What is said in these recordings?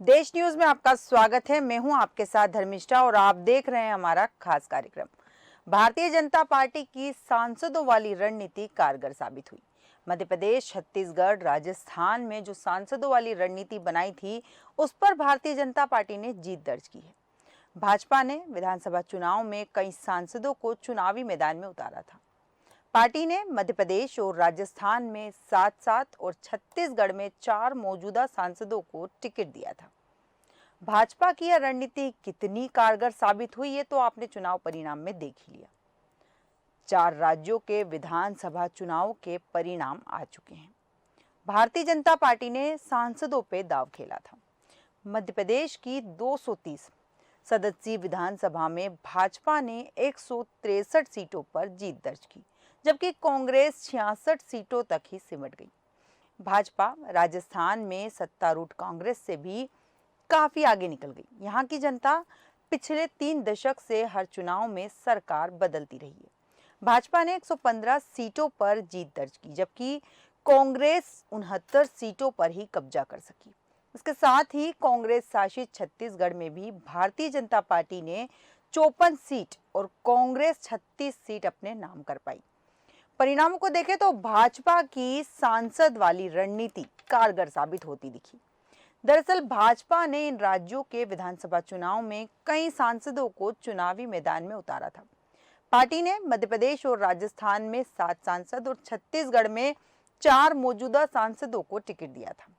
देश न्यूज में आपका स्वागत है। मैं हूं आपके साथ धर्मिष्ठा और आप देख रहे हैं हमारा खास कार्यक्रम। भारतीय जनता पार्टी की सांसदों वाली रणनीति कारगर साबित हुई। मध्य प्रदेश, छत्तीसगढ़, राजस्थान में जो सांसदों वाली रणनीति बनाई थी, उस पर भारतीय जनता पार्टी ने जीत दर्ज की है। भाजपा ने विधानसभा चुनाव में कई सांसदों को चुनावी मैदान में उतारा था। पार्टी ने मध्य प्रदेश और राजस्थान में 7-7 और छत्तीसगढ़ में 4 मौजूदा सांसदों को टिकट दिया था। भाजपा की यह रणनीति कितनी कारगर साबित हुई, ये तो आपने चुनाव परिणाम में देख ही लिया। 4 राज्यों के विधानसभा चुनाव के परिणाम आ चुके हैं। भारतीय जनता पार्टी ने सांसदों पे दांव खेला था। मध्य प्रदेश की 230 सदस्यीय विधानसभा में भाजपा ने 163 सीटों पर जीत दर्ज की, जबकि कांग्रेस 66 सीटों तक ही सिमट गई। भाजपा राजस्थान में सत्तारूढ़ कांग्रेस से भी काफी आगे निकल गई। यहाँ की जनता पिछले 3 दशक से हर चुनाव में सरकार बदलती रही है। भाजपा ने 115 सीटों पर जीत दर्ज की, जबकि कांग्रेस 69 सीटों पर ही कब्जा कर सकी। इसके साथ ही कांग्रेस शासित छत्तीसगढ़ में भी भारतीय जनता पार्टी ने 54 सीट और कांग्रेस 36 सीट अपने नाम कर पाई। परिणामों को देखें तो भाजपा की सांसद वाली रणनीति कारगर साबित होती दिखी। दरअसल भाजपा ने इन राज्यों के विधानसभा चुनाव में कई सांसदों को चुनावी मैदान में उतारा था। पार्टी ने मध्य प्रदेश और राजस्थान में 7 सांसद और छत्तीसगढ़ में 4 मौजूदा सांसदों को टिकट दिया था।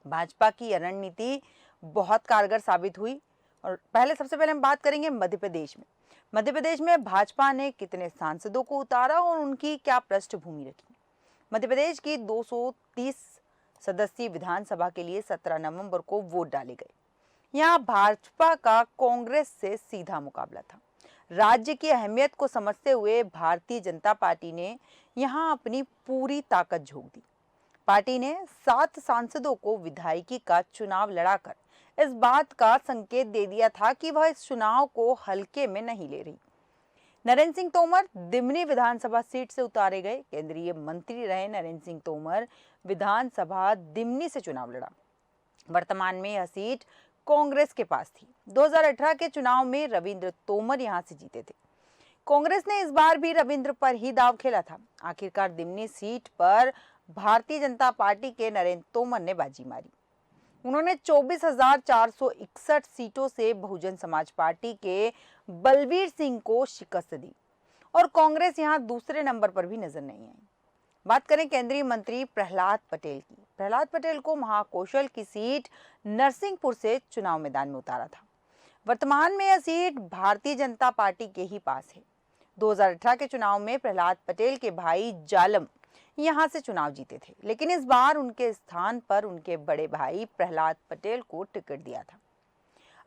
भाजपा की यह रणनीति बहुत कारगर साबित हुई। और सबसे पहले हम बात करेंगे मध्य प्रदेश में। मध्य प्रदेश में भाजपा ने कितने सांसदों को उतारा और उनकी क्या पृष्ठभूमि रखी। मध्य प्रदेश की 230 सदस्यीय विधानसभा के लिए 17 नवंबर को वोट डाले गए। यहाँ भाजपा का कांग्रेस से सीधा मुकाबला था। राज्य की अहमियत को समझते हुए भारतीय जनता पार्टी ने यहाँ अपनी पूरी ताकत झोंक दी। पार्टी ने 7 सांसदों को विधायकी का चुनाव लड़ाकर इस बात का संकेत दे दिया था कि वह इस चुनाव को हल्के में नहीं ले रही। नरेंद्र सिंह तोमर दिमनी विधानसभा सीट से उतारे गए। केंद्रीय मंत्री रहे नरेंद्र सिंह तोमर विधानसभा दिमनी से चुनाव लड़ा। वर्तमान में यह सीट कांग्रेस के पास थी। 2018 के चुनाव में रविंद्र तोमर यहां से जीते थे। कांग्रेस ने इस बार भी रविंद्र पर ही दांव खेला था। आखिरकार दिमनी सीट पर भारतीय जनता पार्टी के नरेंद्र तोमर ने बाजी मारी। उन्होंने 24,461 सीटों से बहुजन समाज पार्टी के बलवीर सिंह को शिकस्त दी और कांग्रेस यहां दूसरे नंबर पर भी नजर नहीं आई। बात करें केंद्रीय मंत्री प्रहलाद पटेल की। प्रहलाद पटेल को महाकौशल की सीट नरसिंहपुर से चुनाव मैदान में उतारा था। वर्तमान में यह सीट भारतीय जनता पार्टी के ही पास है। 2018 के चुनाव में प्रहलाद पटेल के भाई जालम यहां से चुनाव जीते थे, लेकिन इस बार उनके स्थान पर उनके बड़े भाई प्रहलाद पटेल को टिकट दिया था।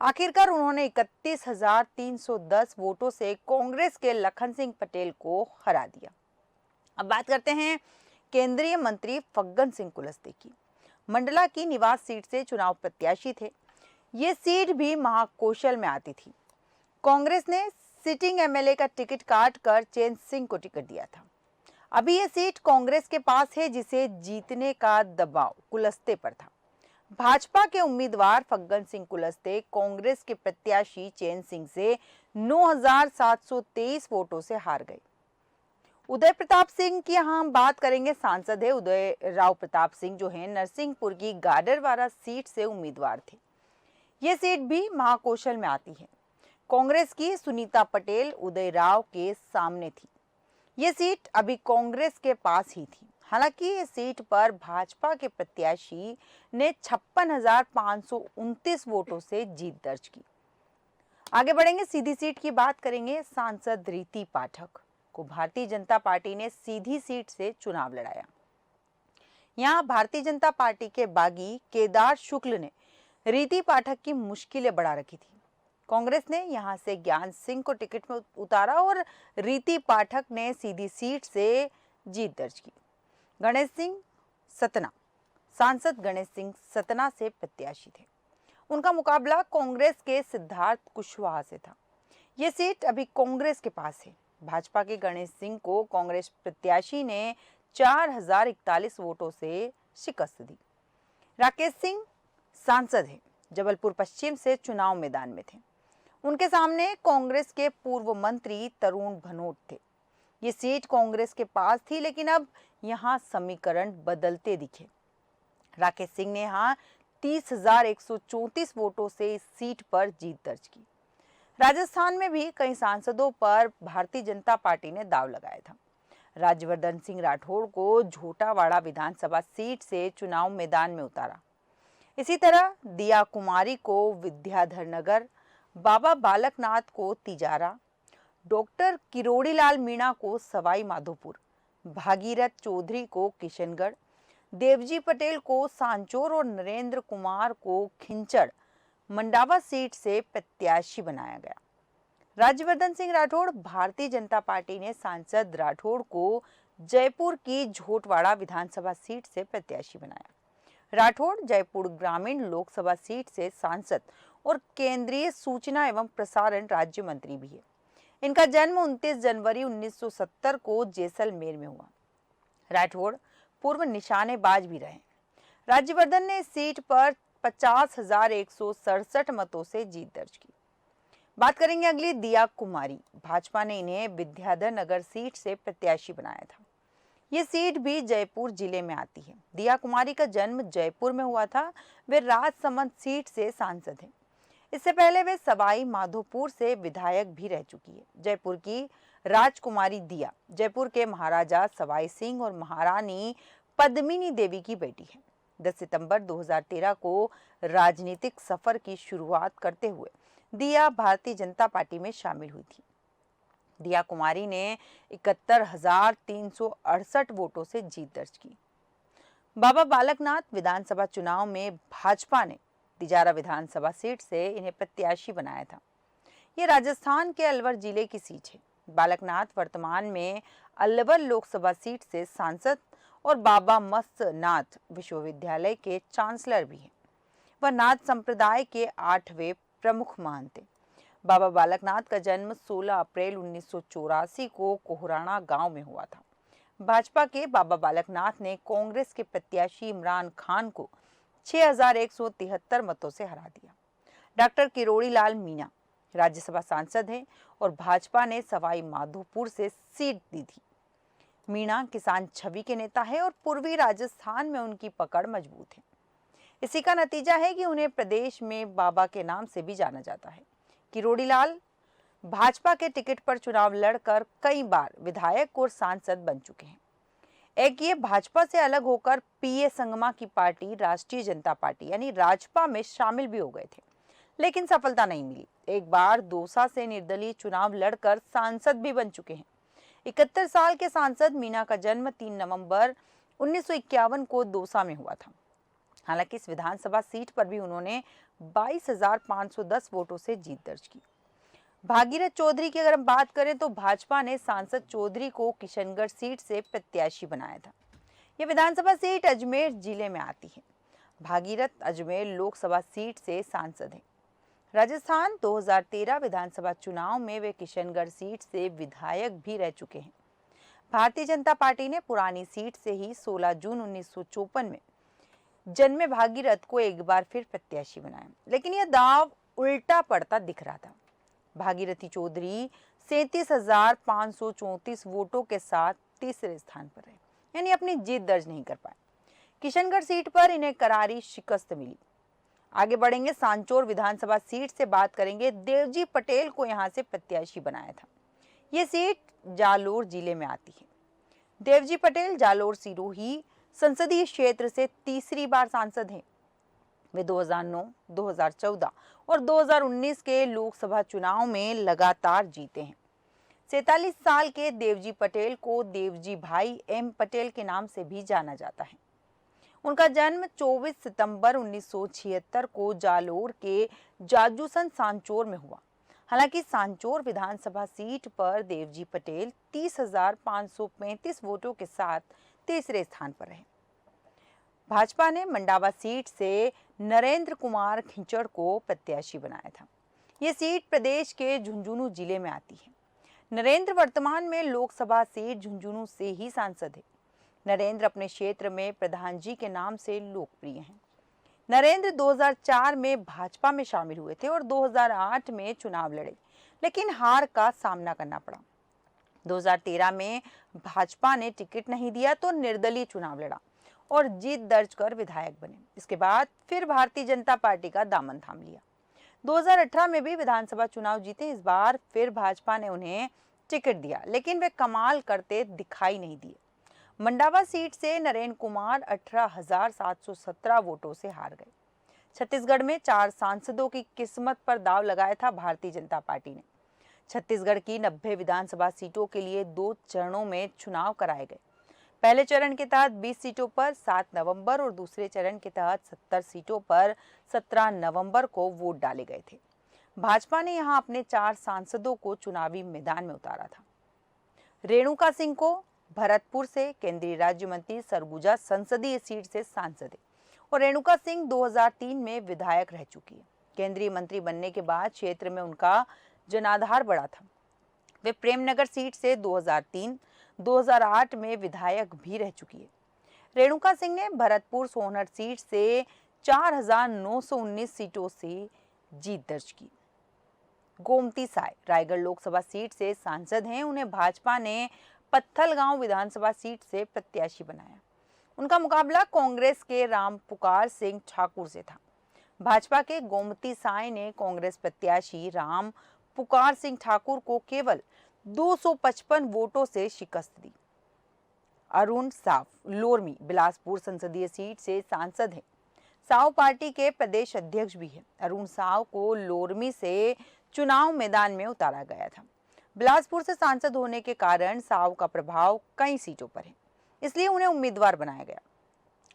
आखिरकार उन्होंने 31,310 वोटों से कांग्रेस के लखन सिंह पटेल को हरा दिया। अब बात करते हैं केंद्रीय मंत्री फग्गन सिंह कुलस्ते की। मंडला की निवास सीट से चुनाव प्रत्याशी थे। ये सीट भी महाकौशल में आती थी। कांग्रेस ने सिटिंग एमएलए का टिकट काट कर चैन सिंह को टिकट दिया था। अभी ये सीट कांग्रेस के पास है, जिसे जीतने का दबाव कुलस्ते पर था। भाजपा के उम्मीदवार फग्गन सिंह कुलस्ते कांग्रेस के प्रत्याशी चैन सिंह से 9,723 वोटों से हार गए। उदय प्रताप सिंह की यहाँ हम बात करेंगे। सांसद है उदय राव प्रताप सिंह, जो है नरसिंहपुर की गाडरवारा सीट से उम्मीदवार थे। ये सीट भी महाकौशल में आती है। कांग्रेस की सुनीता पटेल उदय राव के सामने थी। ये सीट अभी कांग्रेस के पास ही थी। हालांकि इस सीट पर भाजपा के प्रत्याशी ने 56,529 वोटों से जीत दर्ज की। आगे बढ़ेंगे, सीधी सीट की बात करेंगे। सांसद रीति पाठक को भारतीय जनता पार्टी ने सीधी सीट से चुनाव लड़ाया। यहाँ भारतीय जनता पार्टी के बागी केदार शुक्ल ने रीति पाठक की मुश्किलें बढ़ा रखी थी। कांग्रेस ने यहां से ज्ञान सिंह को टिकट में उतारा और रीति पाठक ने सीधी सीट से जीत दर्ज की। गणेश सिंह सतना, सांसद गणेश सिंह सतना से प्रत्याशी थे। उनका मुकाबला कांग्रेस के सिद्धार्थ कुशवाहा से था। ये सीट अभी कांग्रेस के पास है। भाजपा के गणेश सिंह को कांग्रेस प्रत्याशी ने 4,041 वोटों से शिकस्त दी। राकेश सिंह सांसद है। जबलपुर पश्चिम से चुनाव मैदान में थे। उनके सामने कांग्रेस के पूर्व मंत्री तरुण भनोट थे। ये सीट कांग्रेस के पास थी, लेकिन अब यहाँ समीकरण बदलते दिखे। राकेश सिंह ने यहाँ 30,134 वोटों से इस सीट पर जीत दर्ज की। राजस्थान में भी कई सांसदों पर भारतीय जनता पार्टी ने दांव लगाया था। राज्यवर्धन सिंह राठौड़ को झोटावाड़ा विधानसभा सीट से चुनाव मैदान में उतारा। इसी तरह दिया कुमारी को विद्याधर नगर, बाबा बालकनाथ को तिजारा, डॉक्टर किरोड़ीलाल मीणा को सवाई माधोपुर, भागीरथ चौधरी को किशनगढ़, देवजी पटेल को सांचौर और नरेंद्र कुमार को खिंचड़ मंडावा सीट से प्रत्याशी बनाया गया। राज्यवर्धन सिंह राठौड़ भारतीय जनता पार्टी ने सांसद राठौड़ को जयपुर की झोटवाड़ा विधानसभा सीट से प्रत्याशी बनाया। राठौड़ जयपुर ग्रामीण लोकसभा सीट से सांसद और केंद्रीय सूचना एवं प्रसारण राज्य मंत्री भी है। इनका जन्म 29 जनवरी 1970 को जैसलमेर में हुआ। राठौड़ पूर्व निशानेबाज भी रहे। राज्यवर्धन ने इस सीट पर 50,167 मतों से जीत दर्ज की। बात करेंगे अगली दिया कुमारी। भाजपा ने इन्हें विद्याधर नगर सीट से प्रत्याशी बनाया था। ये सीट भी जयपुर जिले में आती है। दिया कुमारी का जन्म जयपुर में हुआ था। वे राजसमंद सीट से सांसद हैं। इससे पहले वे सवाई माधोपुर से विधायक भी रह चुकी है। जयपुर की राजकुमारी दिया जयपुर के महाराजा सवाई सिंह और महारानी पद्मिनी देवी की बेटी है। 10 सितंबर 2013 को राजनीतिक सफर की शुरुआत करते हुए दिया भारतीय जनता पार्टी में शामिल हुई थी। दिया कुमारी ने 71,368 वोटों से जीत दर्ज की। बाबा बालकनाथ विधानसभा चुनाव में भाजपा ने तिजारा विधानसभा सीट से इन्हें प्रत्याशी बनाया था। ये राजस्थान के अलवर जिले की सीट है। बालकनाथ वर्तमान में अलवर लोकसभा सीट से सांसद और बाबा मस्तनाथ विश्वविद्यालय के चांसलर भी हैं। वह नाथ संप्रदाय के 8वें प्रमुख महंत थे। बाबा बालकनाथ का जन्म 16 अप्रैल 1984 को कोहराना गांव में हुआ था। भाजपा के बाबा बालकनाथ ने कांग्रेस के प्रत्याशी इमरान खान को 6,173 मतों से हरा दिया। डॉक्टर किरोड़ीलाल मीणा राज्यसभा सांसद हैं और भाजपा ने सवाई माधोपुर से सीट दी थी। मीणा किसान छवि के नेता है और पूर्वी राजस्थान में उनकी पकड़ मजबूत है। इसी का नतीजा है कि उन्हें प्रदेश में बाबा के नाम से भी जाना जाता है। किरोड़ीलाल भाजपा के टिकट पर चुनाव लड़कर कई बार विधायक और सांसद बन चुके हैं। एक ये भाजपा से अलग होकर पीए संगमा की पार्टी राष्ट्रीय जनता पार्टी यानी राजपा में शामिल भी हो गए थे, लेकिन सफलता नहीं मिली। एक बार दौसा से निर्दलीय चुनाव लड़कर सांसद भी बन चुके हैं। 71 साल के सांसद मीणा का जन्म 3 नवंबर 1951 को दौसा में हुआ था। हालांकि इस विधानसभा सीट पर भी उन्होंने 22,510 वोटों से जीत दर्ज की। भागीरथ चौधरी की अगर हम बात करें तो भाजपा ने सांसद चौधरी को किशनगढ़ सीट से प्रत्याशी बनाया था। यह विधानसभा सीट अजमेर जिले में आती है। भागीरथ अजमेर लोकसभा सीट से सांसद हैं। राजस्थान 2013 विधानसभा चुनाव में वे किशनगढ़ सीट से विधायक भी रह चुके हैं। भारतीय जनता पार्टी ने पुरानी सीट से ही 16 जून 1954 में जन्मे भागीरथ को एक बार फिर प्रत्याशी बनाया, लेकिन यह दांव उल्टा पड़ता दिख रहा था। भागीरथी चौधरी 37,534 वोटों के साथ तीसरे स्थान पर रहे, यानी अपनी जीत दर्ज नहीं कर पाए। किशनगढ़ सीट पर इन्हें करारी शिकस्त मिली। आगे बढ़ेंगे, सांचौर विधानसभा सीट से बात करेंगे। देवजी पटेल को यहां से प्रत्याशी बनाया था। ये सीट जालोर जिले में आती है। देवजी पटेल जालोर सिरोही संसदीय क्षेत्र से तीसरी बार सांसद हैं। वे 2009, 2014 और 2019 के लोकसभा चुनाव में लगातार जीते हैं। 47 साल के देवजी पटेल को देवजी भाई एम पटेल के नाम से भी जाना जाता है। उनका जन्म 24 सितंबर 1976 को जालोर के जाजूसन सांचौर में हुआ। हालांकि सांचौर विधानसभा सीट पर देवजी पटेल 30,535 वोटों के साथ तीसरे स्थान पर रहे। भाजपा ने मंडावा सीट से नरेंद्र कुमार खिंचड़ को प्रत्याशी बनाया था। ये सीट प्रदेश के झुंझुनू जिले में आती है। नरेंद्र वर्तमान में लोकसभा सीट झुंझुनू से ही सांसद है। नरेंद्र अपने क्षेत्र में प्रधान जी के नाम से लोकप्रिय हैं। नरेंद्र 2004 में भाजपा में शामिल हुए थे और 2008 में चुनाव लड़े, लेकिन हार का सामना करना पड़ा। 2013 में भाजपा ने टिकट नहीं दिया तो निर्दलीय चुनाव लड़ा और जीत दर्ज कर विधायक बने। इसके बाद फिर भारतीय जनता पार्टी का दामन थाम लिया। 2018 में भी विधानसभा चुनाव जीते। इस बार फिर भाजपा ने उन्हें टिकट दिया, लेकिन वे कमाल करते दिखाई नहीं दिए। मंडावा सीट से नरेंद्र कुमार 18,717 वोटों से हार गए। छत्तीसगढ़ में 4 सांसदों की किस्मत पर दाव लगाया था भारतीय जनता पार्टी ने। छत्तीसगढ़ की 90 विधानसभा सीटों के लिए 2 चरणों में चुनाव कराए गए। पहले चरण के तहत 20 सीटों पर 7 नवंबर और दूसरे चरण के तहत 70 सीटों पर 17 नवंबर को वोट डाले गए थे। भाजपा ने यहां अपने 4 सांसदों को चुनावी मैदान में उतारा था। रेणुका सिंह को भरतपुर से केंद्रीय राज्य मंत्री सरगुजा संसदीय सीट से सांसद है और रेणुका सिंह 2003 में विधायक रह चुकी है। केंद्रीय मंत्री बनने के बाद क्षेत्र में उनका जनाधार बढ़ा था। वे प्रेमनगर सीट से 2003-2008 में विधायक भी रह चुकी है। रेणुका सिंह ने भरतपुर सोनहर सीट से 4,919 सीटों से जीत दर्ज की। गोमती साय रायगढ़ लोकसभा सीट से सांसद हैं। उन्हें भाजपा ने पत्थलगांव विधानसभा सीट से प्रत्याशी बनाया। उनका मुकाबला कांग्रेस के रामपुकार सिंह ठाकुर से था। भाजपा के गोमती साय ने कांग्रेस प्रत्याशी राम पुकार सिंह ठाकुर को केवल 255 वोटों से शिकस्त दी। अरुण साव लोरमी बिलासपुर संसदीय सीट से सांसद हैं। साव पार्टी के प्रदेश अध्यक्ष भी हैं। अरुण साव को लोरमी से चुनाव मैदान में उतारा गया था। बिलासपुर से सांसद होने के कारण साव का प्रभाव कई सीटों पर है, इसलिए उन्हें उम्मीदवार बनाया गया।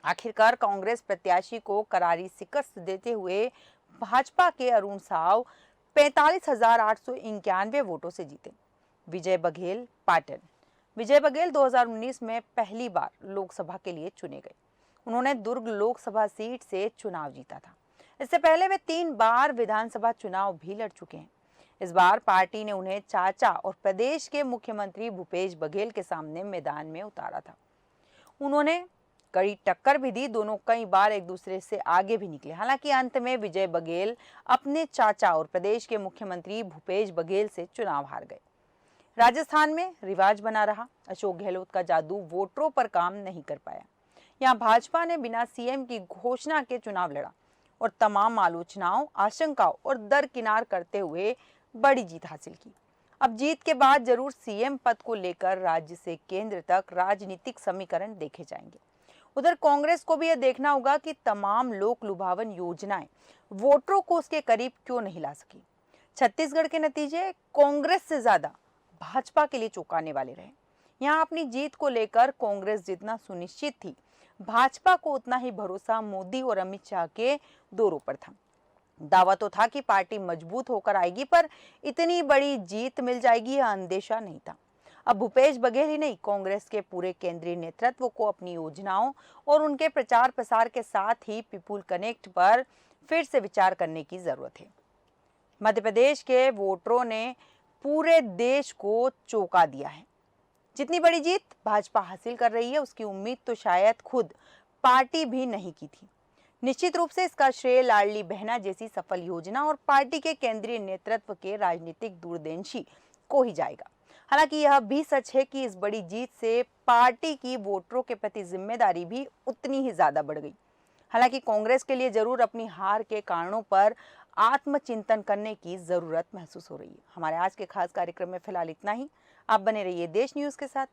आखिरकार कांग्रेस प्रत्याशी को करारी शिकस्त देते हुए भाजपा के अरुण साव 45,891 वोटों से जीते। विजय बघेल पाटन विजय बघेल 2019 में पहली बार लोकसभा के लिए चुने गए। उन्होंने दुर्ग लोकसभा सीट से चुनाव जीता था। इससे पहले वे 3 बार विधानसभा चुनाव भी लड़ चुके हैं। इस बार पार्टी ने उन्हें चाचा और प्रदेश के मुख्यमंत्री भूपेश बघेल के सामने मैदान में उतारा था। उन्होंने कड़ी टक्कर भी दी। दोनों कई बार एक दूसरे से आगे भी निकले। हालांकि अंत में विजय बघेल अपने चाचा और प्रदेश के मुख्यमंत्री भूपेश बघेल से चुनाव हार गए। राजस्थान में रिवाज बना रहा। अशोक गहलोत का जादू वोटरों पर काम नहीं कर पाया। यहाँ भाजपा ने बिना सीएम की घोषणा के चुनाव लड़ा और तमाम आलोचनाओं, आशंकाओं और दरकिनार करते हुए बड़ी जीत हासिल की। अब जीत के बाद जरूर सीएम पद को लेकर राज्य से केंद्र तक राजनीतिक समीकरण देखे जाएंगे। उधर कांग्रेस को भी यह देखना होगा कि तमाम लोक लुभावन योजनाएं वोटरों को उसके करीब क्यों नहीं ला सकी। छत्तीसगढ़ के नतीजे कांग्रेस से ज्यादा भाजपा के लिए चौंकाने वाले रहे। यहाँ अपनी जीत को लेकर कांग्रेस जितना सुनिश्चित थी, भाजपा को उतना ही भरोसा मोदी और अमित शाह के दौरों पर था। दावा तो था कि पार्टी मजबूत होकर आएगी, पर इतनी बड़ी जीत मिल जाएगी यह अंदेशा नहीं था। अब भूपेश बघेल ही नहीं, कांग्रेस के पूरे केंद्रीय नेतृत्व को अपनी योजनाओं और उनके प्रचार प्रसार के साथ ही पीपुल कनेक्ट पर फिर से विचार करने की जरूरत है। मध्य प्रदेश के वोटरों ने पूरे देश को चौंका दिया है। जितनी बड़ी जीत भाजपा हासिल कर रही है, उसकी उम्मीद तो शायद खुद पार्टी भी नहीं की थी। निश्चित रूप से इसका श्रेय लाडली बहना जैसी सफल योजना और पार्टी के केंद्रीय नेतृत्व के राजनीतिक दूरदर्शी को ही जाएगा। हालांकि यह भी सच है कि इस बड़ी जीत से पार्टी की वोटरों के प्रति जिम्मेदारी भी उतनी ही ज्यादा बढ़ गई। हालांकि कांग्रेस के लिए जरूर अपनी हार के कारणों पर आत्मचिंतन करने की जरूरत महसूस हो रही है। हमारे आज के खास कार्यक्रम में फिलहाल इतना ही। आप बने रहिए देश न्यूज के साथ।